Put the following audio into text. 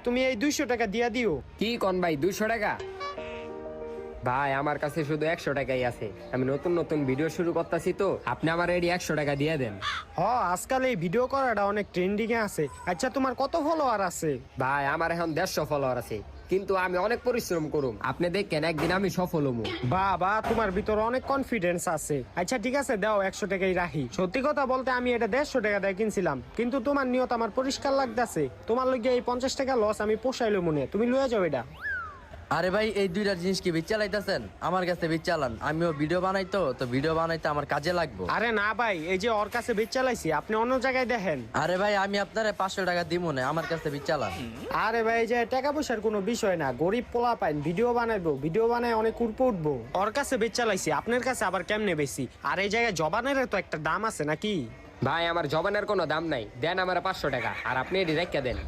তুমি এই 200 টাকা দিয়া দিও। কি কোন ভাই 200 টাকা? ভাই আমার কাছে শুধু 100 টাকাই আছে, আমি নতুন নতুন ভিডিও শুরু করতেছি তো আপনি আমার এই 100 টাকা দিয়ে দেন। আজকাল এই ভিডিও করাটা অনেক ট্রেন্ডিং এ আছে। আচ্ছা তোমার কত ফলোয়ার আছে? ভাই আমার এখন 150 ফলোয়ার আছে, কিন্তু আমি অনেক পরিশ্রম করুম, আপনি দেখেন একদিন আমি সফল হবো। বাহ, তোমার ভিতরে অনেক কনফিডেন্স আছে। আচ্ছা ঠিক আছে, দাও 100 টাকাই রাখি। সত্যি কথা বলতে আমি এটা 150 টাকা দিয়ে কিনছিলাম, কিন্তু তোমার নিয়ত আমার পরিষ্কার লাগতেছে। তোমার লগে এই 50 টাকা লস আমি পোষাইলো মনে, তুমি লয়ে যাও এটা। আরে ভাই এই দুইটার জিনিস কি বিচ চালাইতেছেন? আমার কাছে বিচ চালান, আমিও ভিডিও বানাই তো ভিডিও বানাইতে আমার কাজে লাগবো। আরে না ভাই, এই যে ওর কাছে বেচ চালাইছি, আপনি অন্য জায়গায় দেখেন। আরে ভাই আমি আপনারে 500 টাকা দিব না, আমার কাছে বিচ চালান। আরে ভাই, এই যে টাকা পয়সার কোনো বিষয় না, গরিব পোলা পাইন ভিডিও বানাইবো, ভিডিও বানায় অনেক উপরে উঠবো। ওর কাছে বেচ চালাইছি, আপনার কাছে আবার কেমনে বেশি? আর এই জায়গায় জবানের তো একটা দাম আছে নাকি? ভাই আমার জবানের কোনো দাম নাই, দেন আমার 500 টাকা আর আপনি এটি রেখে দেন।